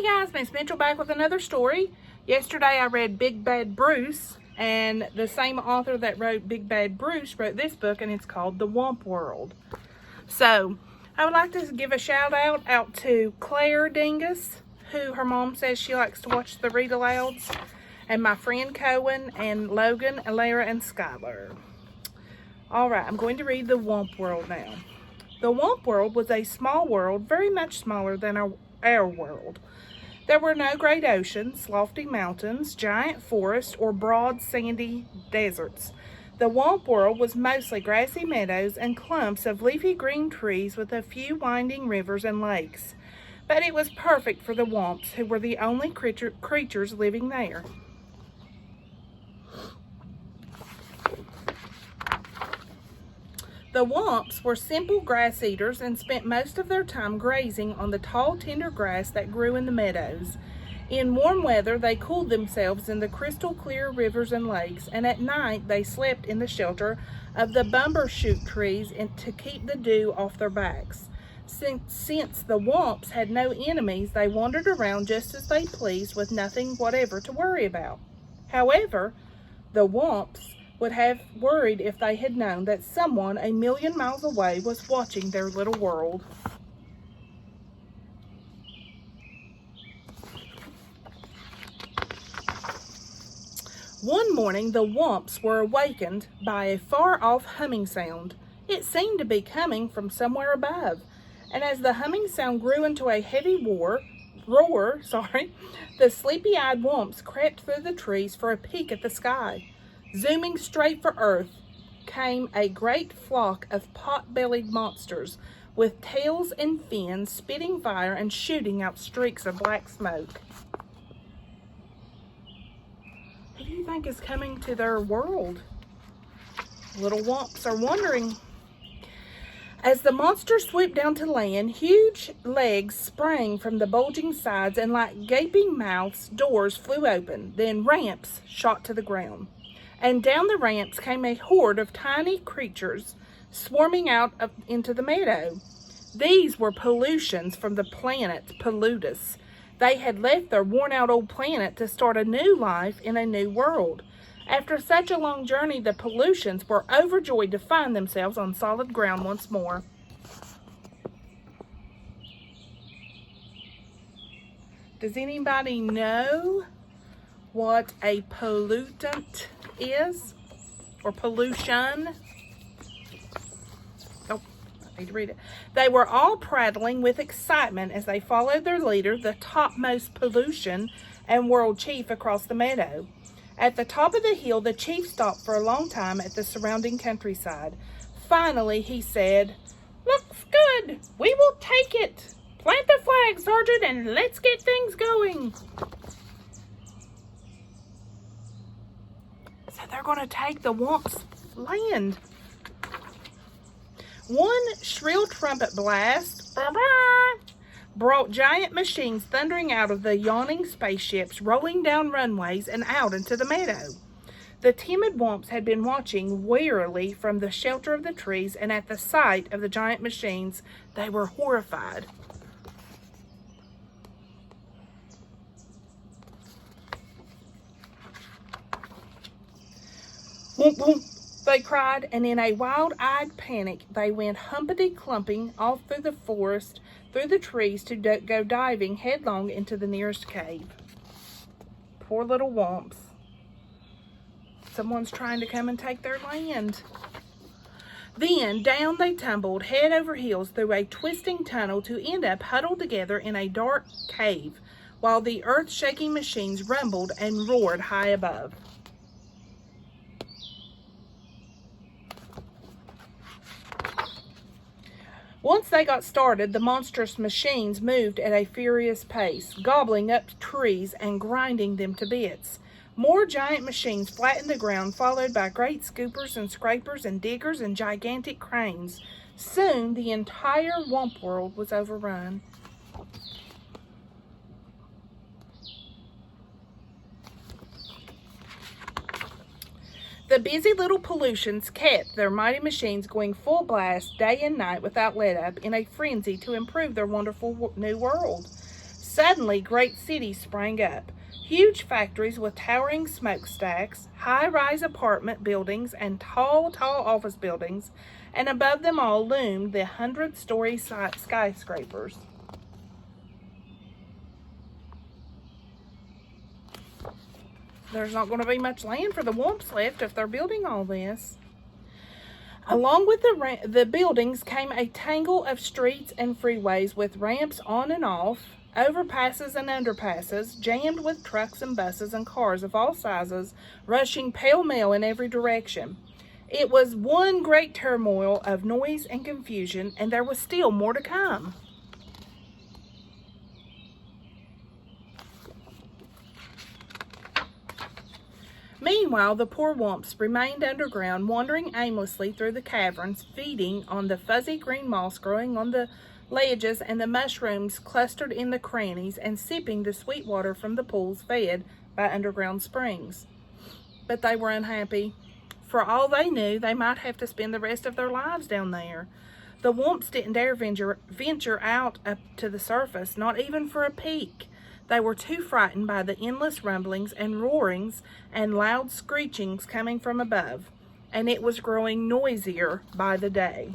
Hey guys, Miss Mitchell back with another story. Yesterday I read Big Bad Bruce, and the same author that wrote Big Bad Bruce wrote this book, and it's called The Wump World. So I would like to give a shout out to Claire Dingus, who her mom says she likes to watch the read alouds, and my friend Cohen and Logan, Alara, and Skylar. Alright, I'm going to read The Wump World now. The Wump World was a small world, very much smaller than our world. There were no great oceans, lofty mountains, giant forests, or broad sandy deserts. The Wump World was mostly grassy meadows and clumps of leafy green trees with a few winding rivers and lakes. But it was perfect for the Wumps, who were the only creatures living there. The Wumps were simple grass eaters and spent most of their time grazing on the tall, tender grass that grew in the meadows. In warm weather, they cooled themselves in the crystal clear rivers and lakes, and at night they slept in the shelter of the bumbershoot trees to keep the dew off their backs. Since the Wumps had no enemies, they wandered around just as they pleased with nothing whatever to worry about. However, the Wumps would have worried if they had known that someone a million miles away was watching their little world. One morning, the Wumps were awakened by a far-off humming sound. It seemed to be coming from somewhere above, and as the humming sound grew into a heavy roar, the sleepy-eyed Wumps crept through the trees for a peek at the sky. Zooming straight for Earth came a great flock of pot-bellied monsters with tails and fins, spitting fire and shooting out streaks of black smoke. Who do you think is coming to their world? Little Wumps are wondering. As the monsters swooped down to land, huge legs sprang from the bulging sides, and like gaping mouths, doors flew open. Then ramps shot to the ground. And down the ramps came a horde of tiny creatures swarming out into the meadow. These were pollutions from the planet Pollutus. They had left their worn-out old planet to start a new life in a new world. After such a long journey, the pollutions were overjoyed to find themselves on solid ground once more. Does anybody know what a pollutant is, or pollution? Oh, I need to read it. They were all prattling with excitement as they followed their leader, the topmost pollution and world chief, across the meadow. At the top of the hill, the chief stopped for a long time at the surrounding countryside. Finally, he said, "Looks good. We will take it. Plant the flag, Sergeant, and let's get things going." So they're going to take the Wumps' land. One shrill trumpet blast brought giant machines thundering out of the yawning spaceships, rolling down runways and out into the meadow. The timid Wumps had been watching warily from the shelter of the trees, and at the sight of the giant machines, they were horrified. "Wump, wump," they cried, and in a wild-eyed panic, they went humpity-clumping off through the forest, through the trees, to go diving headlong into the nearest cave. Poor little Wumps. Someone's trying to come and take their land. Then down they tumbled, head over heels, through a twisting tunnel to end up huddled together in a dark cave, while the earth-shaking machines rumbled and roared high above. Once they got started, the monstrous machines moved at a furious pace, gobbling up trees and grinding them to bits. More giant machines flattened the ground, followed by great scoopers and scrapers and diggers and gigantic cranes. Soon, the entire Wump world was overrun. The busy little pollutions kept their mighty machines going full blast day and night without let up, in a frenzy to improve their wonderful new world. Suddenly, great cities sprang up. Huge factories with towering smokestacks, high-rise apartment buildings, and tall, tall office buildings, and above them all loomed the 100-story skyscrapers. There's not going to be much land for the Wumps left if they're building all this. Along with the buildings came a tangle of streets and freeways with ramps on and off, overpasses and underpasses, jammed with trucks and buses and cars of all sizes, rushing pell-mell in every direction. It was one great turmoil of noise and confusion, and there was still more to come. Meanwhile, the poor Wumps remained underground, wandering aimlessly through the caverns, feeding on the fuzzy green moss growing on the ledges and the mushrooms clustered in the crannies, and sipping the sweet water from the pools fed by underground springs. But they were unhappy. For all they knew, they might have to spend the rest of their lives down there. The Wumps didn't dare venture out up to the surface, not even for a peek. They were too frightened by the endless rumblings and roarings and loud screechings coming from above, and it was growing noisier by the day.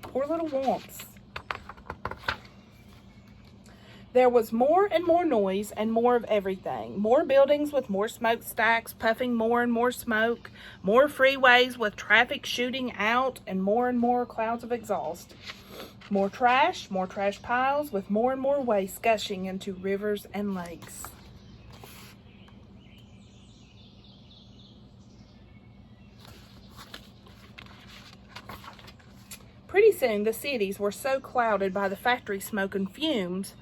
Poor little Wumps. There was more and more noise and more of everything. More buildings with more smokestacks puffing more and more smoke. More freeways with traffic shooting out and more clouds of exhaust. More trash piles with more and more waste gushing into rivers and lakes. Pretty soon the cities were so clouded by the factory smoke and fumes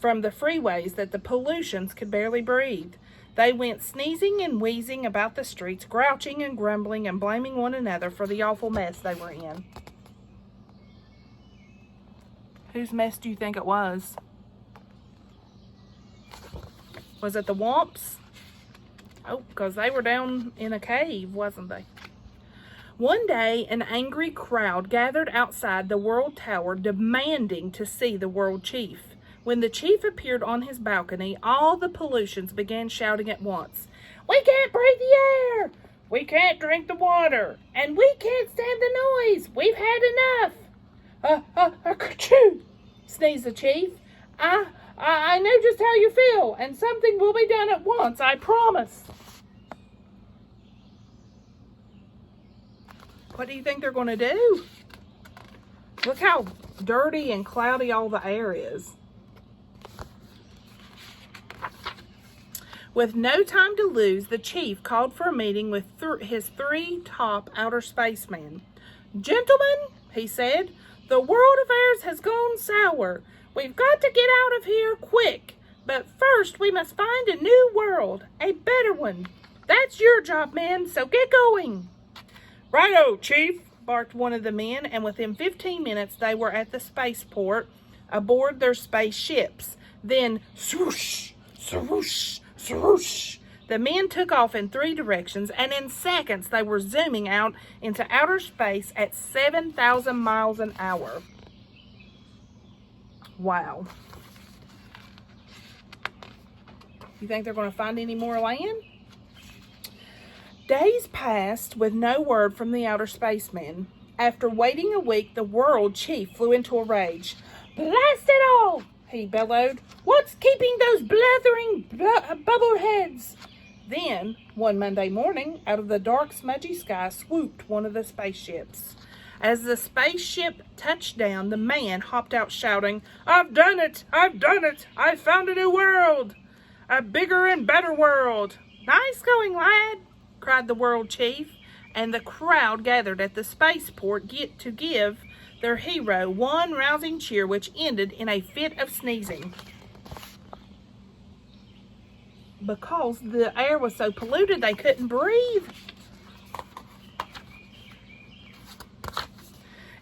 from the freeways that the pollutions could barely breathe. They went sneezing and wheezing about the streets, grouching and grumbling and blaming one another for the awful mess they were in. Whose mess do you think it was? Was it the Wumps? Oh, because they were down in a cave, wasn't they? One day, an angry crowd gathered outside the World Tower demanding to see the World Chief. When the chief appeared on his balcony, all the pollutions began shouting at once. "We can't breathe the air! We can't drink the water! And we can't stand the noise! We've had enough!" Achoo! Sneezed the chief. I know just how you feel, and something will be done at once, I promise. What do you think they're going to do? Look how dirty and cloudy all the air is. With no time to lose, the chief called for a meeting with his 3 top outer spacemen. "Gentlemen," he said, "the world affairs has gone sour. We've got to get out of here quick. But first we must find a new world, a better one. That's your job, men, so get going." "Righto, Chief," barked one of the men, and within 15 minutes they were at the spaceport aboard their spaceships. Then, swoosh, swoosh, swoosh, the men took off in 3 directions, and in seconds they were zooming out into outer space at 7,000 miles an hour. Wow. You think they're going to find any more land? Days passed with no word from the outer spacemen. After waiting a week, the World Chief flew into a rage. "Blast it all!" he bellowed. "What's keeping those blethering bubbleheads?" Then, one Monday morning, out of the dark, smudgy sky swooped one of the spaceships. As the spaceship touched down, the man hopped out shouting, "I've done it! I've done it! I've found a new world! A bigger and better world!" "Nice going, lad!" cried the World Chief, and the crowd gathered at the spaceport to give their hero one rousing cheer, which ended in a fit of sneezing. Because the air was so polluted they couldn't breathe.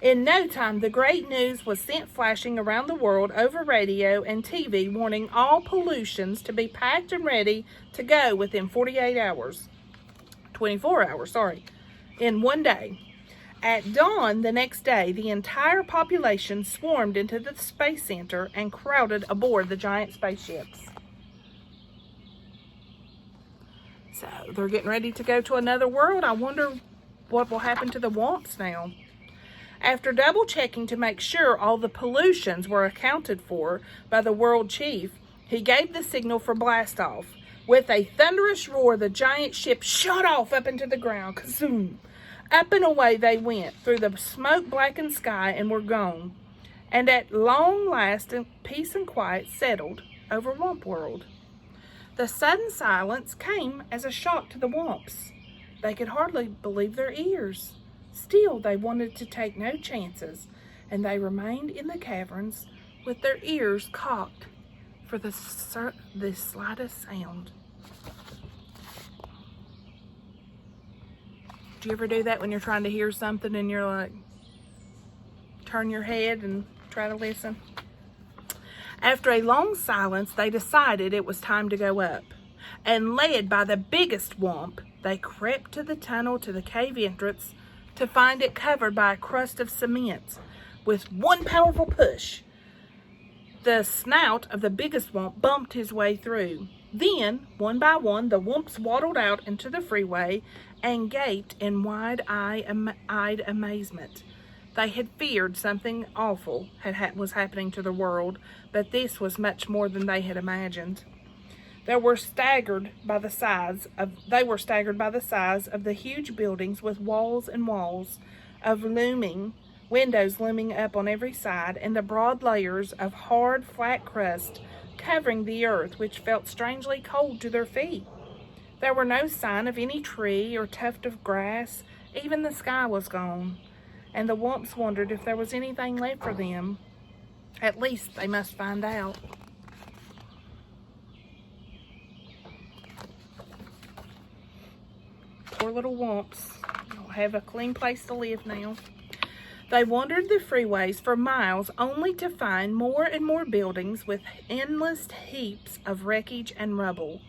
In no time, the great news was sent flashing around the world over radio and TV, warning all pollutions to be packed and ready to go within 24 hours, in one day. At dawn the next day, the entire population swarmed into the space center and crowded aboard the giant spaceships. So they're getting ready to go to another world. I wonder what will happen to the Wumps now. After double checking to make sure all the pollutions were accounted for by the world chief, he gave the signal for blast off. With a thunderous roar, the giant ship shot off up into the ground. Kazoom! Up and away they went through the smoke-blackened sky and were gone. And at long last, peace and quiet settled over Wump World. The sudden silence came as a shock to the Wumps. They could hardly believe their ears. Still, they wanted to take no chances, and they remained in the caverns with their ears cocked for the slightest sound. Do you ever do that when you're trying to hear something and you're like, turn your head and try to listen? After a long silence, they decided it was time to go up. And led by the biggest Wump, they crept to the tunnel to the cave entrance to find it covered by a crust of cement. With one powerful push, the snout of the biggest Wump bumped his way through. Then, one by one, the Wumps waddled out into the freeway and gaped in wide-eyed amazement. They had feared something awful was happening to the world, but this was much more than they had imagined. They were staggered by the size of the huge buildings with walls and walls of windows looming up on every side, and the broad layers of hard, flat crust covering the earth, which felt strangely cold to their feet. There were no sign of any tree or tuft of grass. Even the sky was gone, and the Wumps wondered if there was anything left for them. At least they must find out. Poor little Wumps. They'll have a clean place to live now. They wandered the freeways for miles only to find more and more buildings with endless heaps of wreckage and rubble.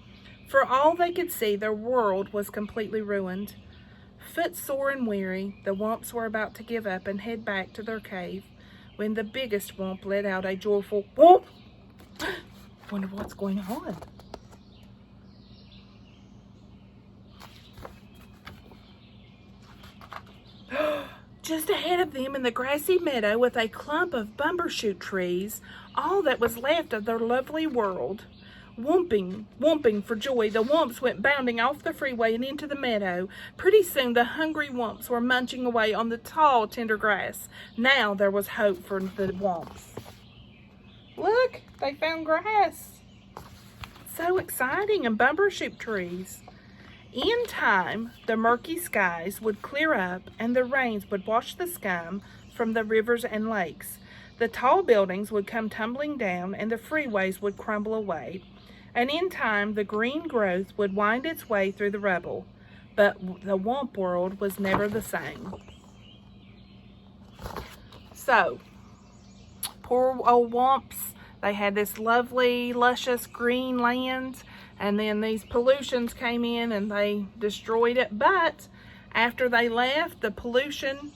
For all they could see, their world was completely ruined. Footsore and weary, the Wumps were about to give up and head back to their cave when the biggest Wump let out a joyful whoop. Wonder what's going on. Just ahead of them in the grassy meadow with a clump of bumbershoot trees, all that was left of their lovely world. Wumping for joy, the Wumps went bounding off the freeway and into the meadow. Pretty soon the hungry Wumps were munching away on the tall, tender grass. Now there was hope for the Wumps. Look, they found grass. So exciting, and bumbershoot trees. In time, the murky skies would clear up and the rains would wash the scum from the rivers and lakes. The tall buildings would come tumbling down and the freeways would crumble away. And in time, the green growth would wind its way through the rubble. But the Wump world was never the same. So, poor old Wumps, they had this lovely, luscious green land. And then these pollutions came in and they destroyed it. But after they left, the pollution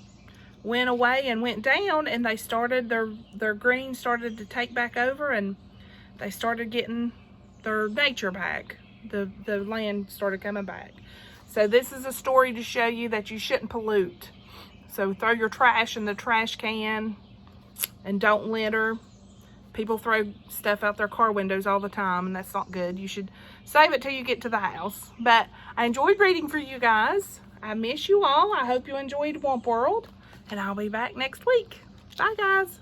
went away and went down, and they started, their green started to take back over, and they started getting their nature back. The land started coming back. So this is a story to show you that you shouldn't pollute. So throw your trash in the trash can and don't litter. People throw stuff out their car windows all the time, and that's not good. You should save it till you get to the house. But I enjoyed reading for you guys. I miss you all. I hope you enjoyed Wump World, and I'll be back next week. Bye, guys.